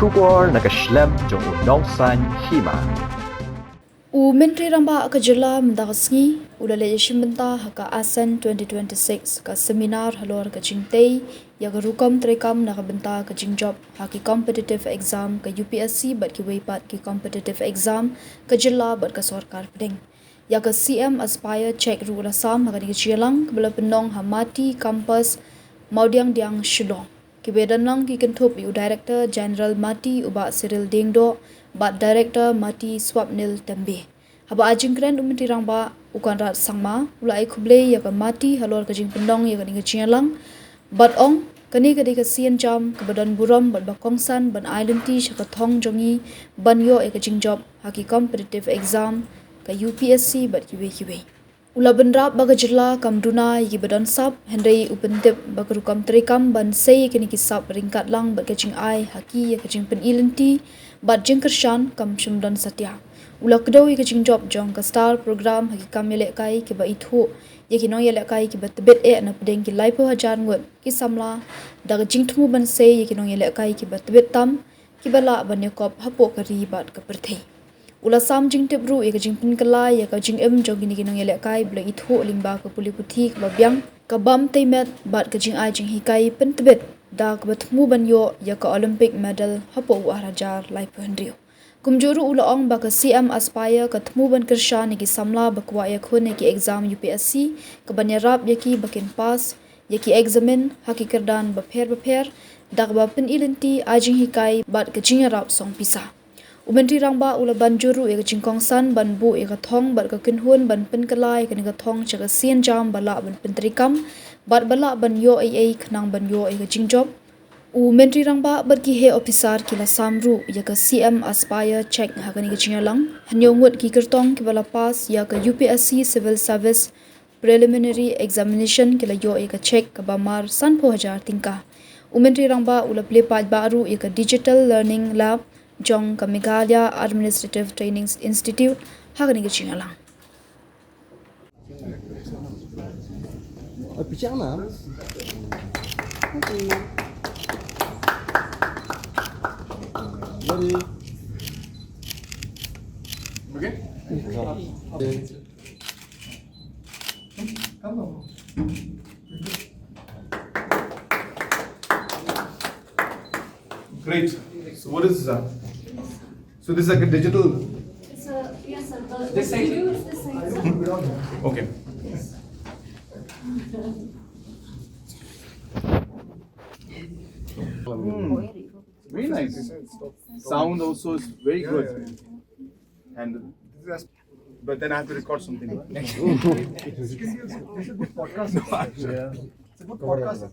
Shubor nakaslem jong Kongsan Hima. Menteri Ramba ka Jela mendagasngi ulale yashimenta haka ASEAN 2026 ka seminar halor ka jingtei ya rukam trekam na benta ka jingjop haki competitive exam ka UPSC bat ki weipat ki competitive exam ka Jela bat ka sarkar pedeng ya ka CM aspire check ru rasam haka ni Ïalam kebela penong hamati campus maudiang diang Shillong kibedan lang ki kentup yu director general mati uba Cyril Dingdo bat director mati Swapnil Tembe haba ajingkren umenti rangba ukan rat sangma ulai khuble ya ka mati halor ka jing pendong ya ka ni Ïalam bat ong kani ka ka Sienjam ka badan buram bat ba Kongsan ban Lynti shaka Thong jongi ban yo ka jing job haki competitive exam ka UPSC bat kiwe ula benrap baga jela kamduna yi badan sap hendai upentip baga rukam trekam ban sei kini kisap ringkat lang bat kaching ai haki ya kaching pen Lynti bat jingkershan kam shumdan satya ula kedau yi kaching job jong ka star program haki kam yelek kai ki ba ithu ye kinong yelek kai ki bat tebet na pedeng ki laipo hajar ngut ki samla daga jingtmu ban sei ye kinong yelek kai ki bat tebet tam ki bala ban yakop hapo kari bat ka perthei ula sam jing tebru e ka jing pin kala ya ka jing em jong gini ginong yelek kai bla ithu lingba ka puli puthi ka byang ka bam teimet bat ka jing ai jing hikai pen tebet da ka batmu ban yo ya ka olympic medal hapo wa rajar lai pendrio kumjuru ula ong ba ka CM aspire ka thmu ban kirsha ni ki samla bakwa Ïakhun ki exam UPSC ka banyarap yaki bakin pass yaki Eksamin haki kerdan bapher da ka bapin Lynti ajing hikai bat ka jing rap song pisa Menteri Rangba ula banjuru eka Kongsan ban bu eka Thong bat ka kinhun ban pen kalai ka nika Thong chaka Sienjam bala ban pentrikam bat bala ban yo ai khnang ban yo eka jingjob Menteri Rangba bat ki he officer kila samru ya ka CM aspire check ha ka nika Ïalam hanyo ngut ki kertong ki bala pass ya ka UPSC civil service preliminary examination kila yo eka check ka bamar sanpo hajar tingka Menteri Rangba ula play paj baru ya ka digital learning lab Jong ka Meghalaya Administrative Training Institute hagani Ïalam. Pijama. Ready. Okay. Great. So what is so this is like a digital. It's a yes, sir. This side? This side, sir. Okay. Very nice. Sound also is very good. And but then I have to record something. This is a good podcast. Yeah. It's a good podcast.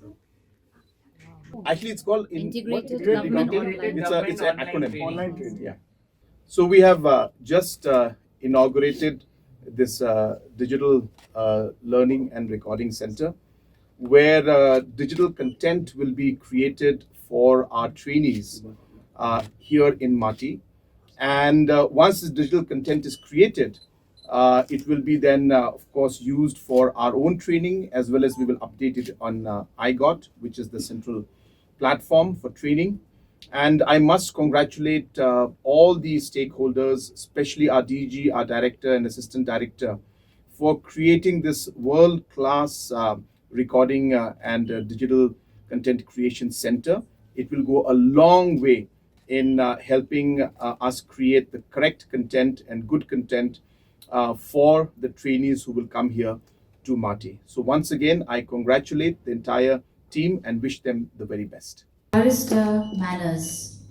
Actually, it's called Integrated what? Government It's an acronym. Online training. Yeah. So we have just inaugurated this digital learning and recording center, where digital content will be created for our trainees here in Mati. And once this digital content is created, it will be then, of course, used for our own training, as well as we will update it on iGot, which is the central platform for training. And I must congratulate all the stakeholders, especially our DG, our director and assistant director, for creating this world-class recording and digital content creation center. It will go a long way in helping us create the correct content and good content for the trainees who will come here to Mati. So once again, I congratulate the entire team and wish them the very best. Barrister manners.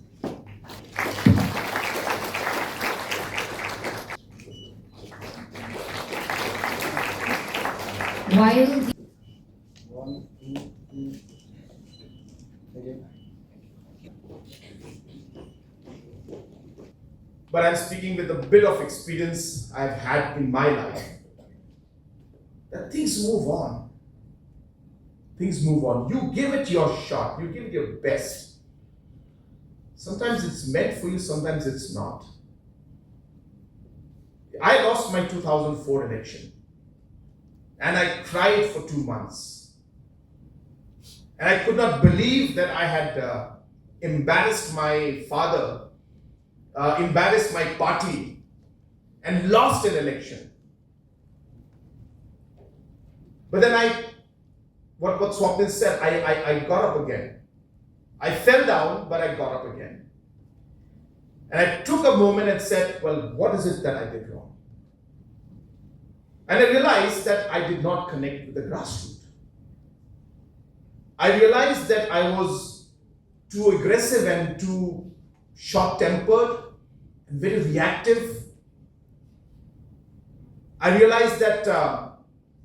While the But I'm speaking with a bit of experience I've had in my life. That things move on. Things move on. You give it your shot. You give it your best. Sometimes it's meant for you, sometimes it's not. I lost my 2004 election. And I cried for 2 months. And I could not believe that I had embarrassed my father, embarrassed my party, and lost an election. But then what Swapnil said, I got up again. I fell down, but I got up again. And I took a moment and said, well, what is it that I did wrong? And I realized that I did not connect with the grassroots. I realized that I was too aggressive and too short-tempered and very reactive. I realized that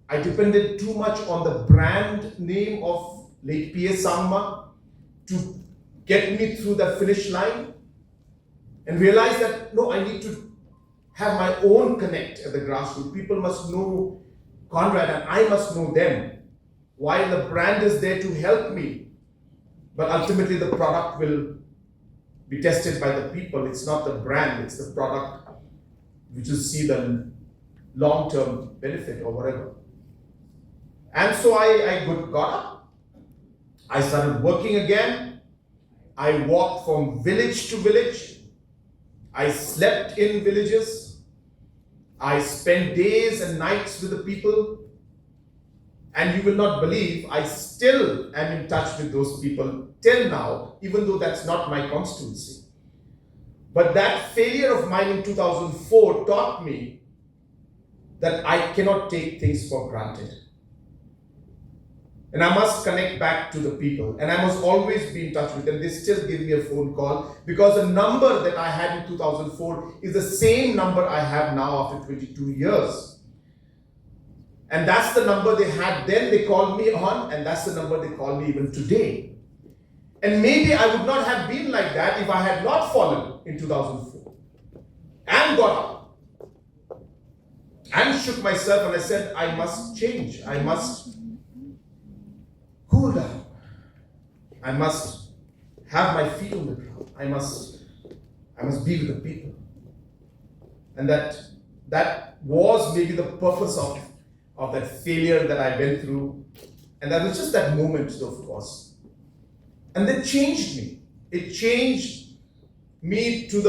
I depended too much on the brand name of late P.A. Sangma to get me through the finish line, and realized that no, I need to have my own connect at the grassroots. People must know Conrad and I must know them. While the brand is there to help me, but ultimately the product will be tested by the people. It's not the brand, it's the product which will see the long-term benefit or whatever. And so I got up. I started working again. I walked from village to village. I slept in villages. I spent days and nights with the people. And you will not believe, I still am in touch with those people till now, even though that's not my constituency. But that failure of mine in 2004 taught me that I cannot take things for granted. And I must connect back to the people. And I must always be in touch with them. They still give me a phone call because the number that I had in 2004 is the same number I have now after 22 years. And that's the number they had then, they called me on, and that's the number they call me even today. And maybe I would not have been like that if I had not fallen in 2004 and got up and shook myself and I said, I must change. I must cool down. I must have my feet on the ground. I must be with the people. And that was maybe the purpose of that failure that I went through. And that was just that moment, of course. And that changed me. It changed me to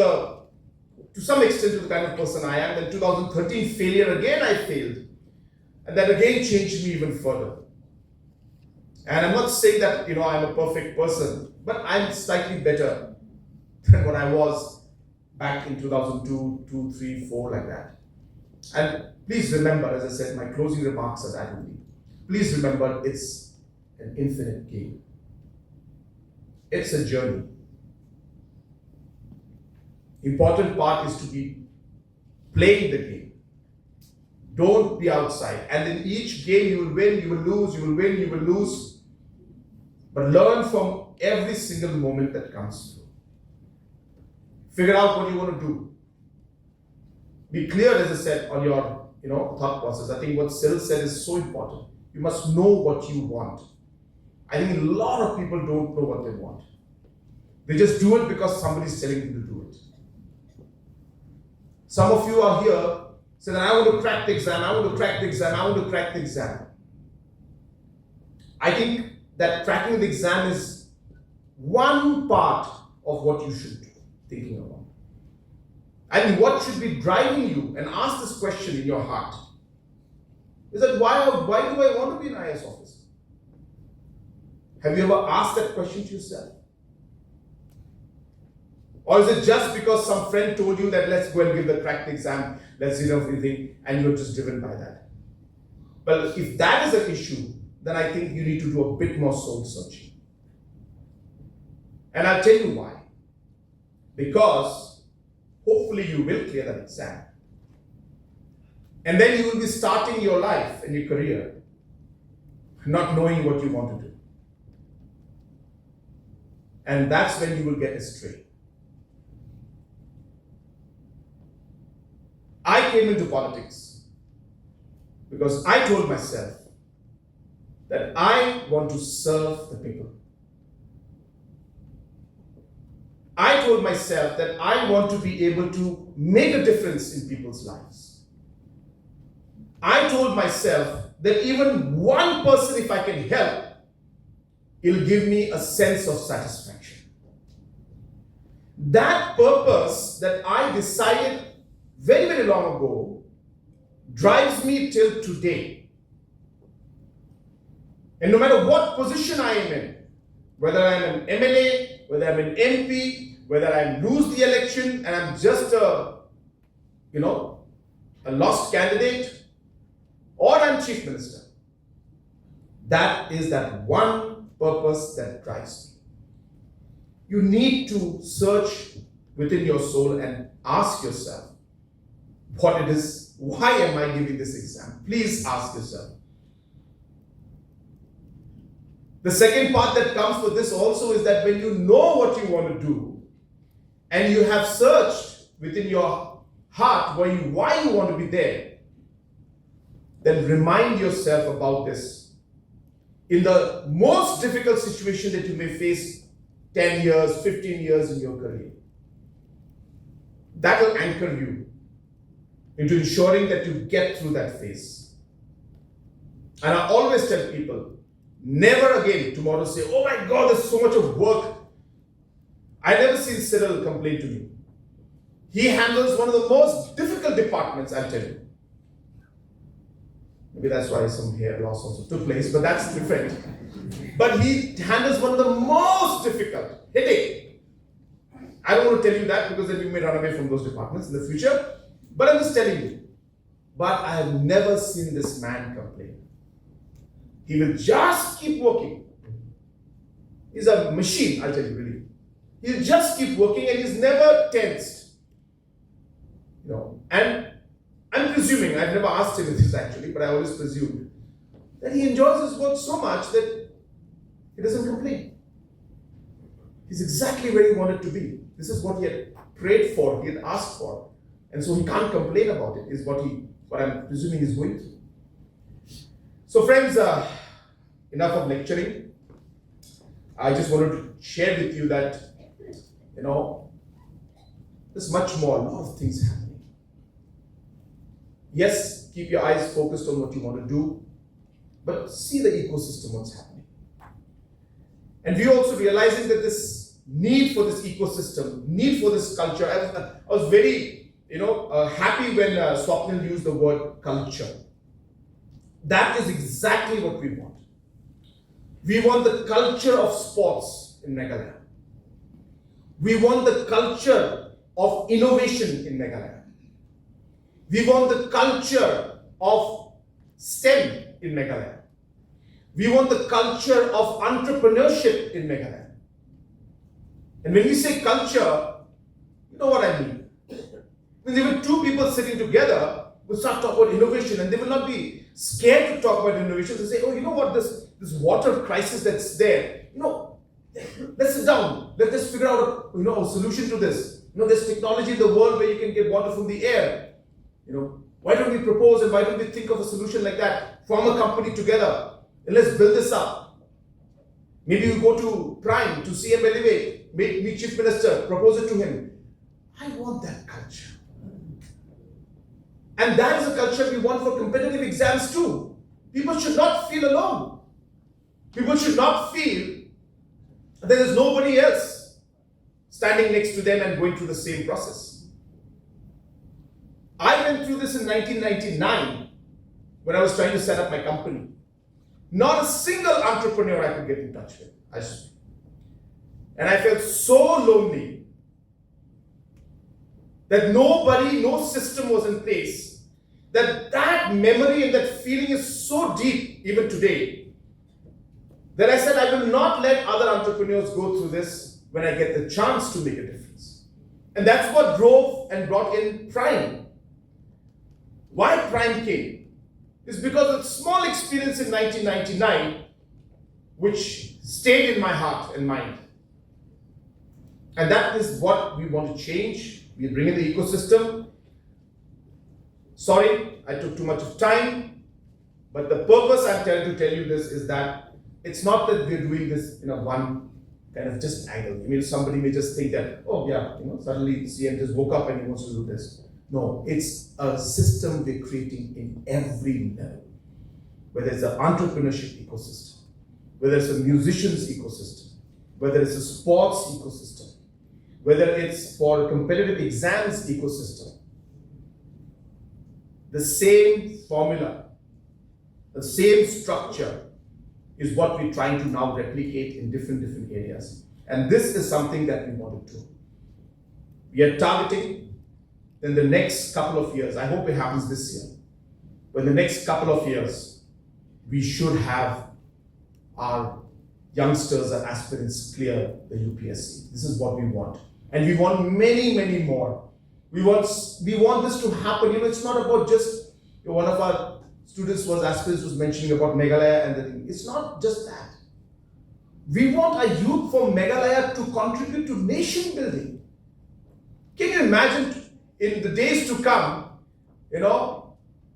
some extent to the kind of person I am. Then 2013 failure, again I failed. And that again changed me even further. And I'm not saying that, I'm a perfect person, but I'm slightly better than what I was back in 2002, 2, 3, 4, like that. And please remember, as I said, my closing remarks are that only. Please remember, it's an infinite game. It's a journey. Important part is to be playing the game. Don't be outside. And in each game you will win, you will lose, you will win, you will lose. But learn from every single moment that comes through. Figure out what you want to do. Be clear, as I said, on your thought process. I think what Cyril said is so important. You must know what you want. I think a lot of people don't know what they want. They just do it because somebody's telling them to do it. Some of you are here saying, I want to crack the exam, I want to crack the exam, I want to crack the exam. I think that cracking the exam is one part of what you should be thinking about. I mean, what should be driving you? And ask this question in your heart. Is that why do I want to be an IAS officer? Have you ever asked that question to yourself? Or is it just because some friend told you that let's go and give the crack the exam, let's everything, and you're just driven by that? Well, if that is an issue, then I think you need to do a bit more soul searching. And I'll tell you why. Because hopefully you will clear that exam. And then you will be starting your life and your career not knowing what you want to do. And that's when you will get astray. I came into politics because I told myself that I want to serve the people. I told myself that I want to be able to make a difference in people's lives. I told myself that even one person, if I can help, it'll give me a sense of satisfaction. That purpose that I decided very, very long ago drives me till today. And no matter what position I am in, whether I'm an MLA, whether I'm an MP, whether I lose the election and I'm just a lost candidate, or I'm chief minister, that is that one purpose that drives me. You need to search within your soul and ask yourself what it is. Why am I giving this exam? Please ask yourself. The second part that comes with this also is that when you know what you want to do and you have searched within your heart why you want to be there, then remind yourself about this. In the most difficult situation that you may face 10 years, 15 years in your career, that will anchor you into ensuring that you get through that phase. And I always tell people, never again tomorrow say, oh my God, there's so much of work. I never seen Cyril complain to me. He handles one of the most difficult departments, I'll tell you. Maybe that's why some hair loss also took place, but that's different. But he handles one of the most difficult, headache. I don't want to tell you that because then you may run away from those departments in the future. But I'm just telling you. But I have never seen this man complain. He will just keep working. He's a machine, I'll tell you really. He'll just keep working and he's never tensed. And I'm presuming, I've never asked him this actually, but I always presume that he enjoys his work so much that he doesn't complain. He's exactly where he wanted to be. This is what he had prayed for, he had asked for. And so he can't complain about it, is what I'm presuming he's going through. So friends, enough of lecturing. I just wanted to share with you that, there's much more, a lot of things happening. Yes, keep your eyes focused on what you want to do, but see the ecosystem, what's happening. And we're also realizing that this need for this ecosystem, need for this culture. I was very, happy when Swapnil used the word culture. That is exactly what we want. We want the culture of sports in Meghalaya. We want the culture of innovation in Meghalaya. We want the culture of STEM in Meghalaya. We want the culture of entrepreneurship in Meghalaya. And when we say culture, you know what I mean. When there were two people sitting together, we'll start talking about innovation and they will not be scared to talk about innovation. They say, oh, you know what, this water crisis that's there, let's sit down. Let's figure out a solution to this. There's technology in the world where you can get water from the air. Why don't we propose and why don't we think of a solution like that? Form a company together and let's build this up. Maybe you go to Prime, to CM Elevate, meet Chief Minister, propose it to him. I want that culture. And that is a culture we want for competitive exams too. People should not feel alone. People should not feel that there is nobody else standing next to them and going through the same process. I went through this in 1999 when I was trying to set up my company. Not a single entrepreneur I could get in touch with. And I felt so lonely that no system was in place. That memory and that feeling is so deep even today that I said I will not let other entrepreneurs go through this when I get the chance to make a difference. And that's what drove and brought in Prime. Why Prime came is because of a small experience in 1999 which stayed in my heart and mind. And that is what we want to change. We bring in the ecosystem. Sorry, I took too much of time, but the purpose I'm trying to tell you this is that it's not that we're doing this in a one kind of just angle. Somebody may just think that, oh yeah, suddenly CM just woke up and he wants to do this. No, it's a system we're creating in every level. Whether it's an entrepreneurship ecosystem, whether it's a musician's ecosystem, whether it's a sports ecosystem, whether it's for competitive exams ecosystem, the same formula, the same structure is what we're trying to now replicate in different areas. And this is something that we wanted to. We are targeting in the next couple of years, I hope it happens this year, but in the next couple of years, we should have our youngsters and aspirants clear the UPSC. This is what we want. And we want many more. We want this to happen. It's not about just, one of our students aspirants was mentioning about Meghalaya and the thing. It's not just that. We want our youth from Meghalaya to contribute to nation building. Can you imagine in the days to come,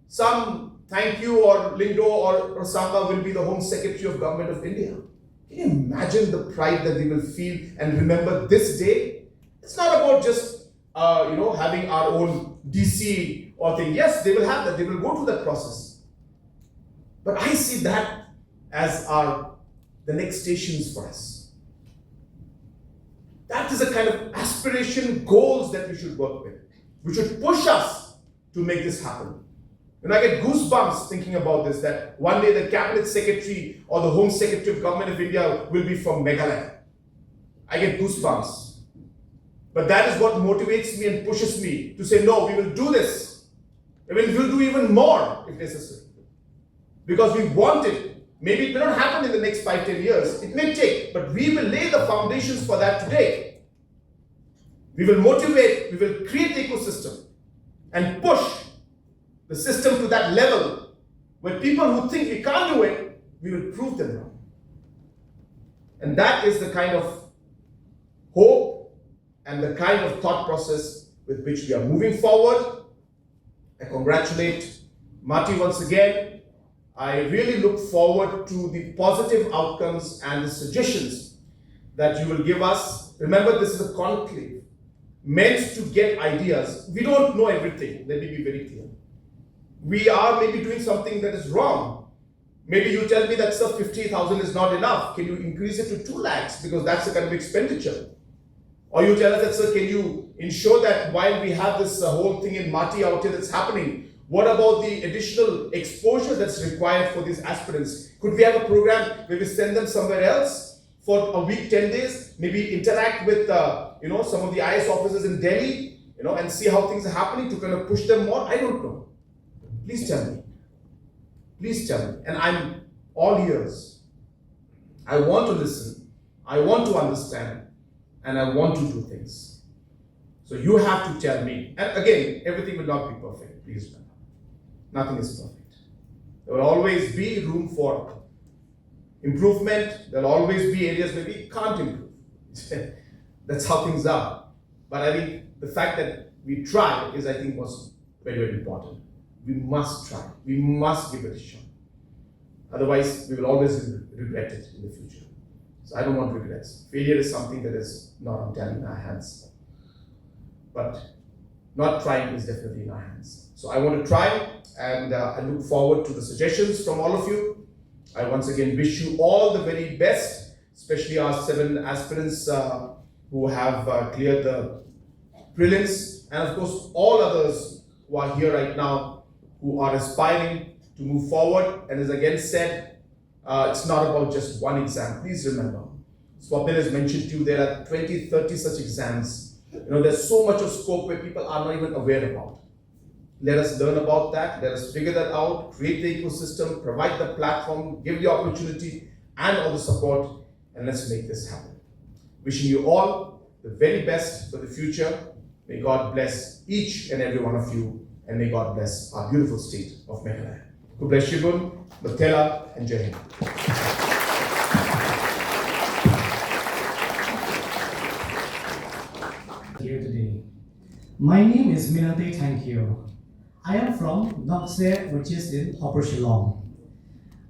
some thank you or Lindo or Samba will be the Home Secretary of Government of India. Can you imagine the pride that they will feel and remember this day? It's not about just having our own DC or thing. Yes, they will have that. They will go through that process. But I see that as the next stations for us. That is a kind of aspiration, goals that we should work with. We should push us to make this happen. When I get goosebumps thinking about this, that one day the Cabinet Secretary or the Home Secretary of Government of India will be from Meghalaya. I get goosebumps. But that is what motivates me and pushes me to say, no, we will do this. I mean, we'll do even more if necessary. Because we want it. Maybe it may not happen in the next 5-10 years. It may take, but we will lay the foundations for that today. We will motivate, we will create the ecosystem and push the system to that level where people who think we can't do it, we will prove them wrong. And that is the kind of hope and the kind of thought process with which we are moving forward. I congratulate Marty once again. I really look forward to the positive outcomes and the suggestions that you will give us. Remember, this is a conclave meant to get ideas. We don't know everything, let me be very clear. We are maybe doing something that is wrong. Maybe you tell me that, sir, 50,000 is not enough. Can you increase it to 2 lakhs? Because that's the kind of expenditure. Or you tell us that, sir, can you ensure that while we have this whole thing in Mati out here that's happening, what about the additional exposure that's required for these aspirants? Could we have a program where we send them somewhere else for a week, 10 days, maybe interact with some of the IS officers in Delhi, and see how things are happening to kind of push them more? I don't know. Please tell me. Please tell me. And I'm all ears. I want to listen. I want to understand. And I want to do things. So you have to tell me. And again, everything will not be perfect. Please remember. Nothing is perfect. There will always be room for improvement. There will always be areas where we can't improve. That's how things are. But I think the fact that we try is, I think, what's very important. We must try. We must give it a shot. Otherwise, we will always regret it in the future. So I don't want regrets. Failure is something that is not entirely in our hands. But not trying is definitely in our hands. So I want to try, and I look forward to the suggestions from all of you. I once again wish you all the very best, especially our 7 aspirants who have cleared the prelims, and of course all others who are here right now, who are aspiring to move forward. And as again said, it's not about just one exam. Please remember, Swapnil has mentioned to you, there are 20, 30 such exams. There's so much of scope where people are not even aware about. Let us learn about that. Let us figure that out, create the ecosystem, provide the platform, give the opportunity and all the support, and let's make this happen. Wishing you all the very best for the future. May God bless each and every one of you, and may God bless our beautiful state of Meghalaya. God bless you, Batela, and Jai Hind. Here today. My name is Minate Thank you. I am from Upsc, which is in Upper Shillong.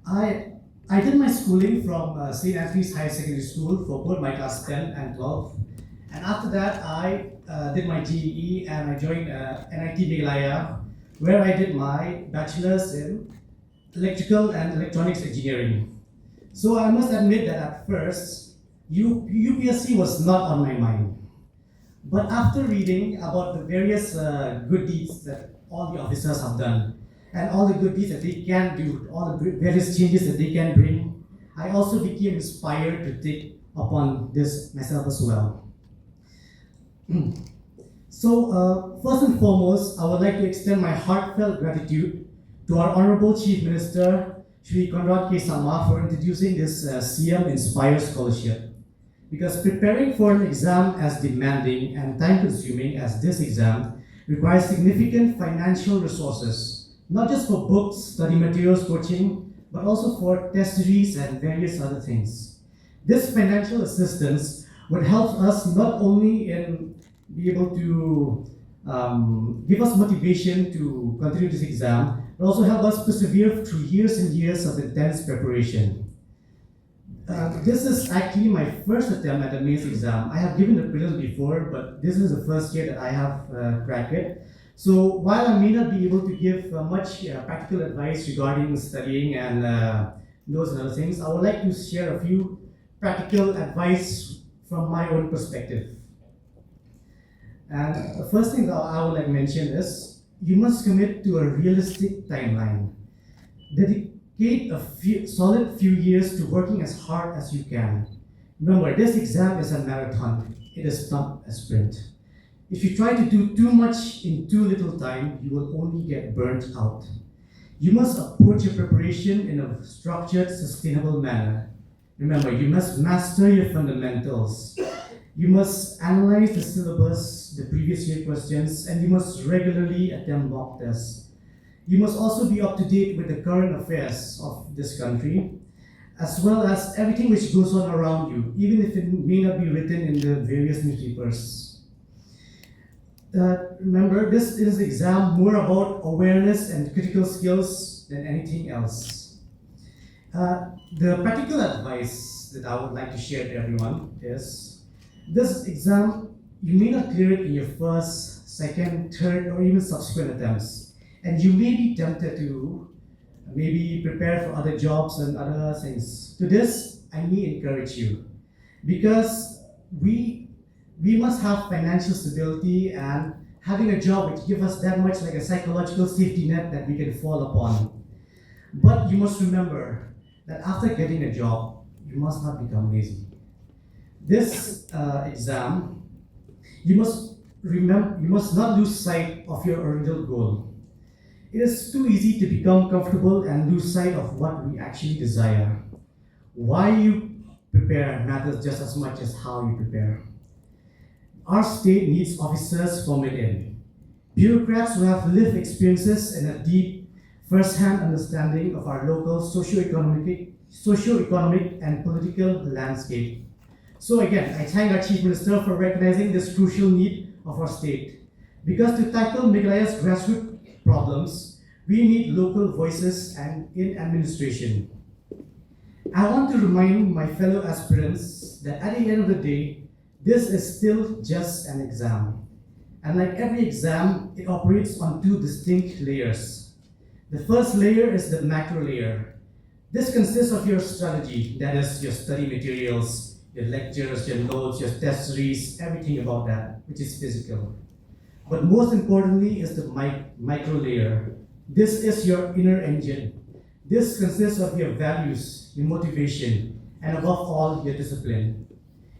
I did my schooling from St. Anthony's Higher Secondary School for both my class 10 and 12. And after that, I did my GEE and I joined NIT Meghalaya, where I did my bachelor's in electrical and electronics engineering. So I must admit that at first, UPSC was not on my mind. But after reading about the various good deeds that all the officers have done, and all the good deeds that they can do, all the various changes that they can bring, I also became inspired to take upon this myself as well. So, first and foremost, I would like to extend my heartfelt gratitude to our Honorable Chief Minister, Shri Conrad K. Sama, for introducing this CM Inspire Scholarship. Because preparing for an exam as demanding and time-consuming as this exam requires significant financial resources, not just for books, study materials, coaching, but also for test series and various other things. This financial assistance would help us not only in be able to give us motivation to continue this exam, but also help us persevere through years and years of intense preparation. This is actually my first attempt at a mains exam. I have given the prelims before, but this is the first year that I have cracked it. So while I may not be able to give much practical advice regarding studying and those and other things, I would like to share a few practical advice from my own perspective. And the first thing that I would like to mention is, you must commit to a realistic timeline. Dedicate a solid few years to working as hard as you can. Remember, this exam is a marathon. It is not a sprint. If you try to do too much in too little time, you will only get burnt out. You must approach your preparation in a structured, sustainable manner. Remember, you must master your fundamentals. You must analyze the syllabus, the previous year questions, and you must regularly attempt mock tests. You must also be up to date with the current affairs of this country, as well as everything which goes on around you, even if it may not be written in the various newspapers. Remember, this is an exam more about awareness and critical skills than anything else. The practical advice that I would like to share to everyone is, this exam, you may not clear it in your first, second, third, or even subsequent attempts. And you may be tempted to maybe prepare for other jobs and other things. To this, I may encourage you. Because we must have financial stability, and having a job which gives us that much like a psychological safety net that we can fall upon. But you must remember that after getting a job, you must not become lazy. This exam, you must not lose sight of your original goal. It is too easy to become comfortable and lose sight of what we actually desire. Why you prepare matters just as much as how you prepare. Our state needs officers from within, bureaucrats who have lived experiences and a deep first-hand understanding of our local socio-economic and political landscape. So again, I thank our Chief Minister for recognizing this crucial need of our state. Because to tackle Meghalaya's grassroots problems, we need local voices and in administration. I want to remind my fellow aspirants that at the end of the day, this is still just an exam. And like every exam, it operates on two distinct layers. The first layer is the macro layer. This consists of your strategy, that is your study materials, your lectures, your notes, your test series, everything about that, which is physical. But most importantly is the micro layer. This is your inner engine. This consists of your values, your motivation, and above all, your discipline.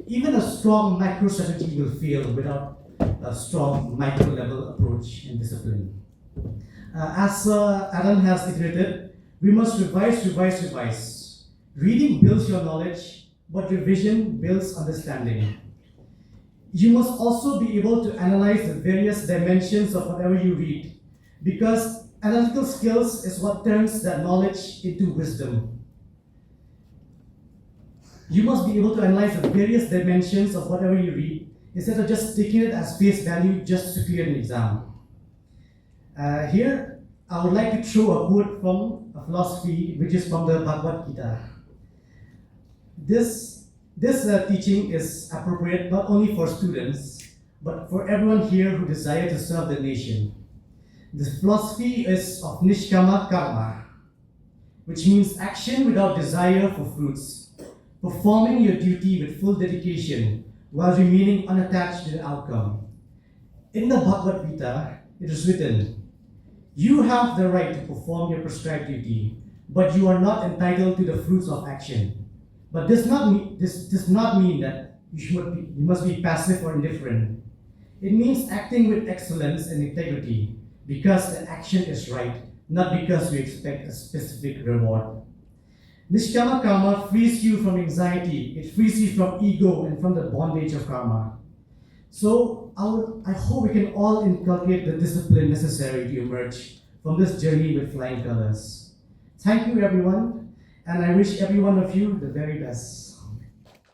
Even a strong micro strategy will fail without a strong micro level approach and discipline. As Ïalam has iterated, we must revise. Reading builds your knowledge, but revision builds understanding. You must also be able to analyze the various dimensions of whatever you read, because analytical skills is what turns that knowledge into wisdom. You must be able to analyze the various dimensions of whatever you read, instead of just taking it as face value just to clear an exam. Here, I would like to throw a quote from a philosophy, which is from the Bhagavad Gita. This teaching is appropriate not only for students, but for everyone here who desire to serve the nation. The philosophy is of Nishkama Karma, which means action without desire for fruits, performing your duty with full dedication, while remaining unattached to the outcome. In the Bhagavad Gita, it is written, "You have the right to perform your prescribed duty, but you are not entitled to the fruits of action." But this does not mean that you must be passive or indifferent. It means acting with excellence and integrity because the action is right, not because we expect a specific reward. Nishkama karma frees you from anxiety, it frees you from ego and from the bondage of karma. So I hope we can all inculcate the discipline necessary to emerge from this journey with flying colors. Thank you everyone, and I wish every one of you the very best.